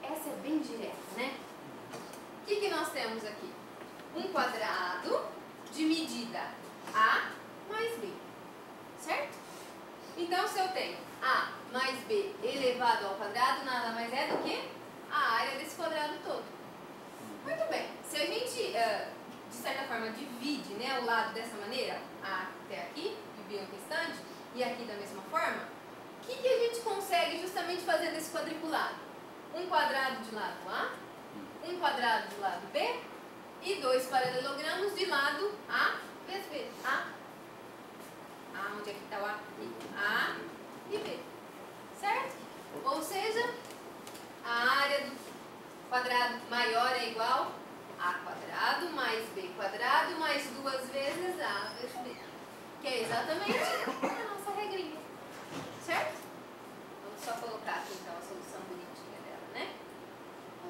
Speaker 2: Essa é bem direta, né? O que nós temos aqui? Um quadrado de medida A mais B. Certo? Então, se eu tenho A mais B elevado ao quadrado, nada mais é do que a área desse quadrado todo. Muito bem. Se a gente, de certa forma, divide, né, o lado dessa maneira, A até aqui, e B o restante, e aqui da mesma forma, o que a gente consegue justamente fazendo esse quadriculado? Um quadrado de lado A, um quadrado de lado B, e 2 paralelogramos de lado A vezes B. Onde é que está o A? A e B. Certo? Ou seja, a área do quadrado maior é igual a quadrado mais B quadrado mais 2 vezes A vezes B. Que é exatamente a nossa regrinha. Certo? Vamos só colocar aqui então a solução bonitinha dela, né? O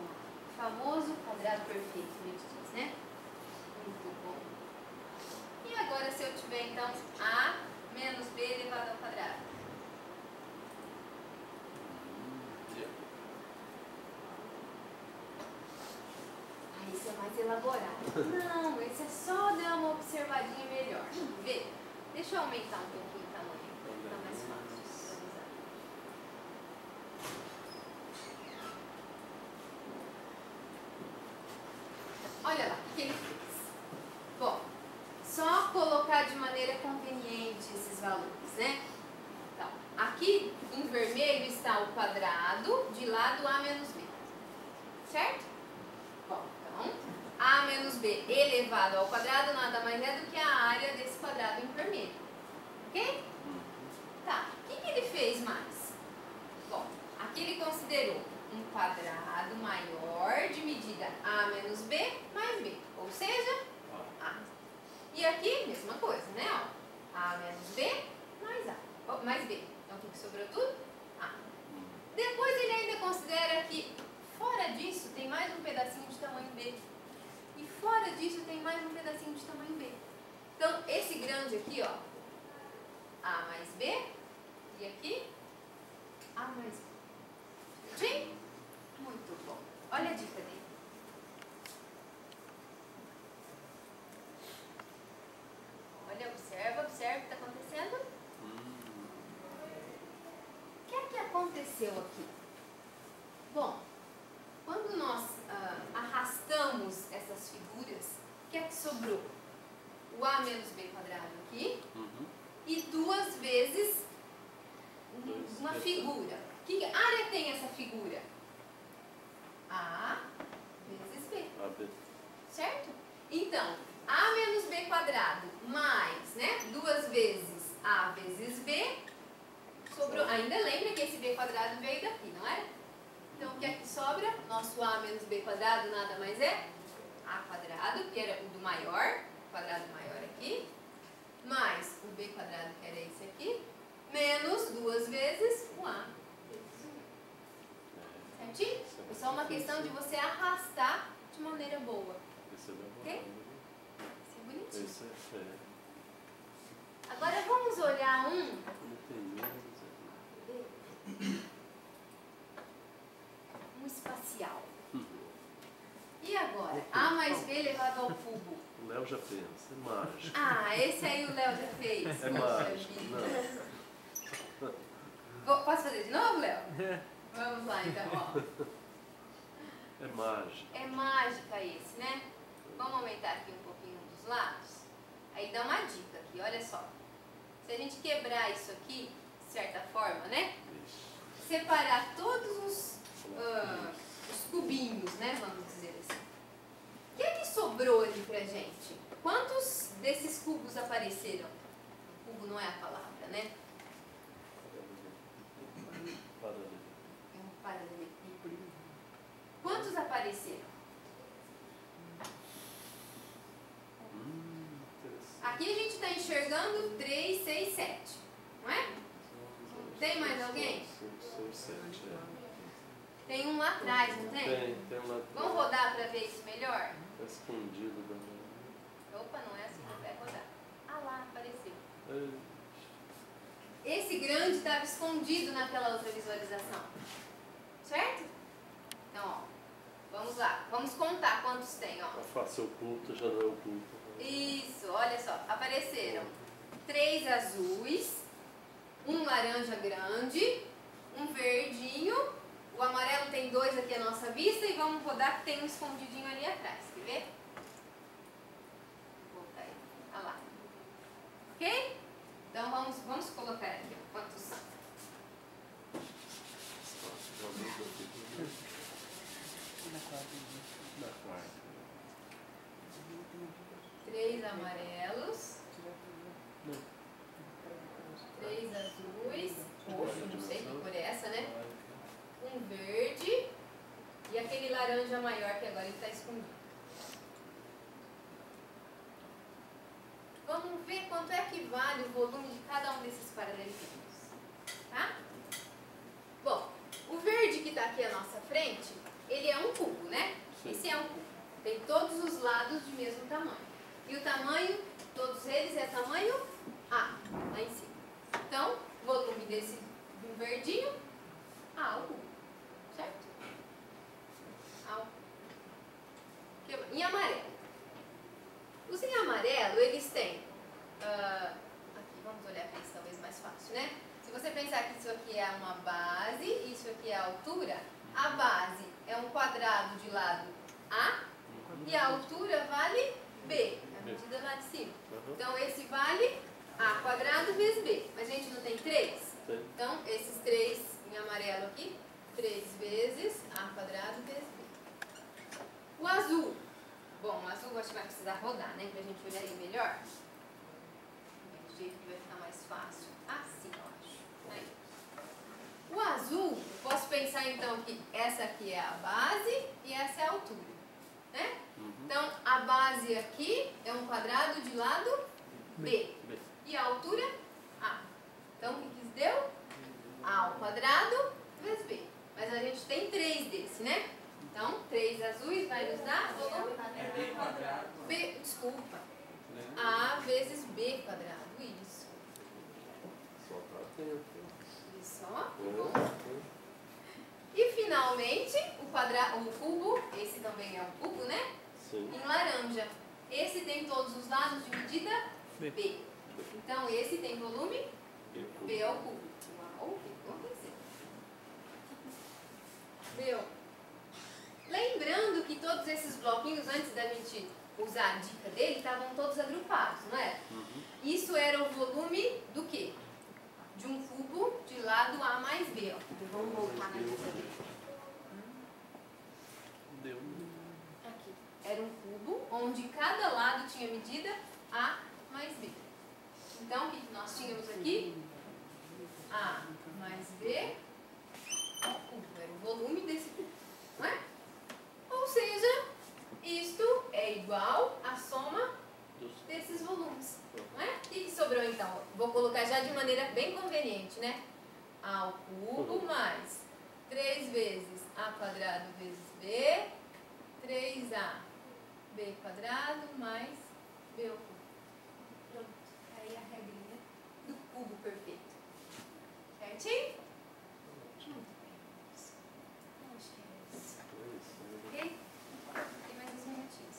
Speaker 2: famoso quadrado perfeito, a gente diz, né? Muito bom. E agora se eu tiver então A menos B elevado ao quadrado. Isso é mais elaborado. Não, esse é só dar uma observadinha melhor. Vê? Deixa eu aumentar um pouquinho o tamanho. Fica mais fácil de visualizar. Olha lá, o que ele fez? Bom, só colocar de maneira conveniente esses valores, né? Então, aqui em vermelho está o quadrado de lado A menos B. Certo? Bom, então, A menos B elevado ao quadrado nada mais é do que a área desse quadrado em vermelho. Ok? Tá, o que ele fez mais? Bom, aqui ele considerou um quadrado maior de medida A menos B mais B, ou seja, A. E aqui, mesma coisa, né? Ó, A menos B mais A, mais B. Então, o que sobrou tudo? A. Depois ele ainda considera que fora disso tem mais um pedacinho de tamanho B. E fora disso tem mais um pedacinho de tamanho B. Então, esse grande aqui, ó, A mais B, e aqui, A mais B. Sim? Muito bom. Olha a dica dele. Olha, observa o que está acontecendo. O que é que aconteceu aqui? Bom, quando nós arrastamos essas figuras, o que é que sobrou? O A menos B quadrado aqui e duas vezes uma figura. Que área tem essa figura? A vezes B. Certo? Então, A menos B quadrado mais, né, duas vezes A vezes B, sobrou. Ainda lembra que esse B quadrado veio daqui, não é? Então, o que é que sobra? Nosso A menos B quadrado nada mais é A quadrado, que era o do maior, quadrado maior aqui, mais o B quadrado, que era esse aqui, menos duas vezes o A. Certinho? É só uma questão de você arrastar de maneira boa. Ok? Isso é bonitinho. Agora vamos olhar um espacial. E agora? A mais B elevado ao cubo.
Speaker 1: O Léo já fez, é mágico.
Speaker 2: Ah, esse aí o Léo já fez.
Speaker 1: É mágico.
Speaker 2: Posso fazer de novo, Léo? Vamos lá então, ó.
Speaker 1: É mágico.
Speaker 2: É mágica esse, né? Vamos aumentar aqui um pouquinho dos lados. Aí dá uma dica aqui, olha só. Se a gente quebrar isso aqui, de certa forma, né? Separar todos os cubinhos, né? Vamos dizer assim. O que é que sobrou ali pra gente? Quantos desses cubos apareceram? Cubo não é a palavra, né? É um paralelepípedo. Quantos apareceram? Aqui a gente está enxergando 3, 6, 7. Não é? Tem mais alguém?
Speaker 1: 6, 7,
Speaker 2: Tem um lá atrás, não tem?
Speaker 1: Tem um lá atrás.
Speaker 2: Vamos rodar para ver isso melhor?
Speaker 1: Está escondido da...
Speaker 2: Opa, não é assim que vai rodar. Ah lá, apareceu. Esse grande estava escondido naquela outra visualização. Certo? Então, ó, vamos lá. Vamos contar quantos tem, ó.
Speaker 1: A face oculta já não é oculta.
Speaker 2: Isso, olha só. Apareceram 3 azuis, um laranja grande, um verdinho, o amarelo tem 2 aqui à nossa vista e vamos rodar que tem um escondidinho ali atrás. Quer ver? Vou voltar aí. Olha lá. Ok? Então vamos colocar aqui, ó, quantos são. 3 amarelos, 3 azuis, roxo, não sei que cor é essa, né? Um verde e aquele laranja maior que agora ele está escondido. Vamos ver quanto é que vale o volume de cada um desses paralelepípedos. Tá? Bom, o verde que está aqui à nossa frente, ele é um cubo, né?
Speaker 1: Sim.
Speaker 2: Esse é um cubo. Tem todos os lados de mesmo tamanho. E o tamanho, todos eles, é tamanho A, lá em cima. Então, volume desse do verdinho, A ao cubo. Certo? A ao cubo. Em amarelo. Os em amarelo, eles têm... aqui, vamos olhar para isso talvez mais fácil, né? Se você pensar que isso aqui é uma base, isso aqui é a altura, a base é um quadrado de lado A e a altura vale B, a medida lá de cima. Então, esse vale A quadrado vezes B. Mas a gente não tem 3? Então, esses 3 em amarelo aqui, 3 vezes A quadrado vezes B. O azul. Bom, o azul acho que vai precisar rodar, né? Pra gente olhar ele melhor. Do jeito que vai ficar mais fácil. Assim, eu acho. Aí. O azul, posso pensar então que essa aqui é a base e essa é a altura, né? Então, a base aqui é um quadrado de lado B. E a altura, A. Então, o que deu? A ao quadrado vezes B. Mas a gente tem 3 desse, né? Então, 3 azuis vai nos dar volume?
Speaker 3: B quadrado.
Speaker 2: B, desculpa. A vezes B quadrado. Isso.
Speaker 1: Só tá atento.
Speaker 2: Isso, ó. Bom. E finalmente, o cubo, esse também é um cubo, né?
Speaker 1: Sim.
Speaker 2: Em laranja. Esse tem todos os lados de medida B. Então, esse tem volume B ao cubo. Uau, o que aconteceu? B ao cubo. Lembrando que todos esses bloquinhos, antes da gente usar a dica dele, estavam todos agrupados, não é? Isso era o volume do quê? De um cubo de lado A mais B. Ó. Vamos voltar na lista dele.
Speaker 1: Deu.
Speaker 2: Aqui. Era um cubo onde cada lado tinha medida A mais B. Então, o que nós tínhamos aqui? A mais B ao cubo. Era o volume desse cubo. Não é? Ou seja, isto é igual à soma desses volumes. Não é? O que sobrou então? Vou colocar já de maneira bem conveniente, né? A ao cubo mais 3 vezes A quadrado vezes B, 3A B quadrado mais B ao cubo. Pronto. Aí a regrinha do cubo perfeito. Certinho? Muito bem. Acho que é isso. Ok? Tem mais uns minutinhos.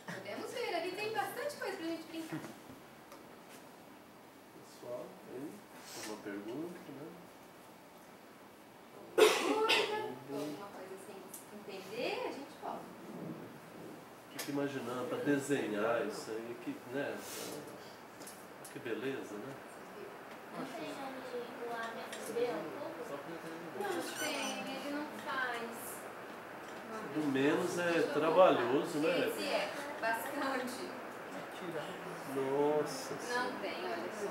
Speaker 2: Podemos ver, ali tem bastante coisa pra gente brincar.
Speaker 1: Pessoal, tem uma pergunta, né?
Speaker 2: Alguma coisa assim, entender, a gente pode.
Speaker 1: Fico imaginando, para desenhar isso aí, que, né? Que beleza, né?
Speaker 4: Não tem onde o A menos B ao cubo?
Speaker 1: Só para
Speaker 2: Não tem, ele não faz.
Speaker 1: do menos é trabalhoso, né?
Speaker 2: Esse é, bastante.
Speaker 1: Nossa.
Speaker 2: Não tem, olha só.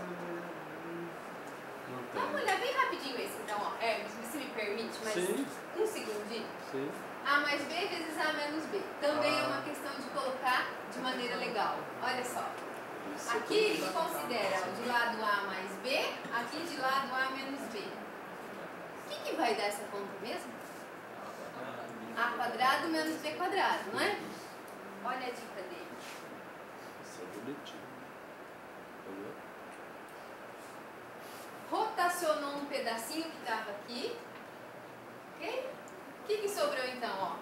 Speaker 1: Não
Speaker 2: Vamos
Speaker 1: tem.
Speaker 2: olhar bem rapidinho esse então, ó. Hermes, você me permite mais
Speaker 1: Sim.
Speaker 2: um segundinho?
Speaker 1: Sim.
Speaker 2: A mais B vezes A menos B. Também é uma questão de colocar de maneira legal. Olha só. Aqui ele considera ó, de lado A mais B, aqui de lado A menos B. O que vai dar essa conta mesmo? A quadrado menos B quadrado, não é? Olha a dica dele.
Speaker 1: Isso é bonitinho. Entendeu?
Speaker 2: Rotacionou um pedacinho que estava aqui. Ok? O que sobrou então? Ó?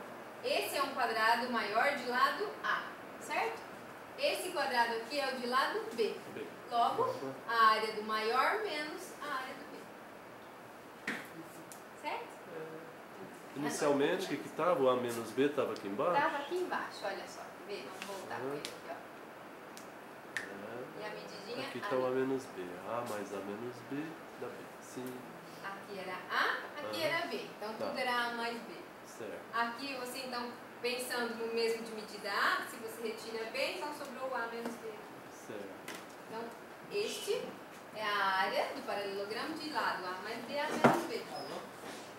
Speaker 2: Esse é um quadrado maior de lado A, certo? Esse quadrado aqui é o de lado B.
Speaker 1: B.
Speaker 2: Logo, a área do maior menos a área do B. Certo?
Speaker 1: Inicialmente, o que estava? O A menos B estava aqui embaixo?
Speaker 2: Estava aqui embaixo, olha só. Vê, vamos voltar com ele aqui, ó. E a medidinha
Speaker 1: Aqui está o A menos B. A mais A menos B dá B. Sim.
Speaker 2: aqui era A, aqui era B. Então tudo era A mais B.
Speaker 1: Certo.
Speaker 2: Aqui você então, pensando no mesmo de medida A, se você retira B, então sobrou o A menos B.
Speaker 1: Certo.
Speaker 2: Então, este é a área do paralelogramo de lado A mais B, A menos B.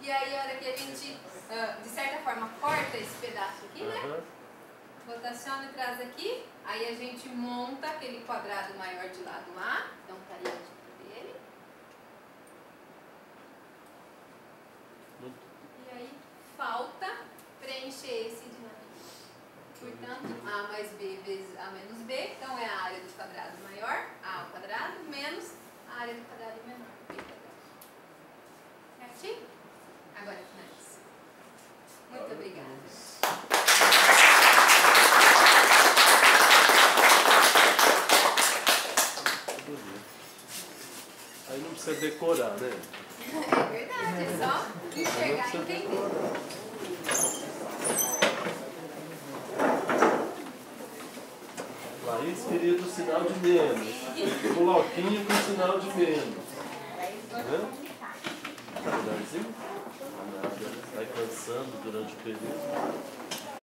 Speaker 2: E aí, a hora que a gente, de certa forma, corta esse pedaço aqui, né? Rotaciona e traz aqui, aí a gente monta aquele quadrado maior de lado A, então estaria a dica dele. E aí, falta preencher esse de nariz. Portanto, A mais B vezes A menos B, então é a área do quadrado maior, A ao quadrado, menos a área do quadrado menor, B quadrado. Certinho? Agora finaliza. Muito obrigada.
Speaker 1: Aí não precisa decorar, né?
Speaker 2: É verdade, é só enxergar e entender.
Speaker 1: Laís queria do sinal de menos. Bloquinho com sinal de menos. Né? Melhorzinho? Nada. Vai cansando durante o período.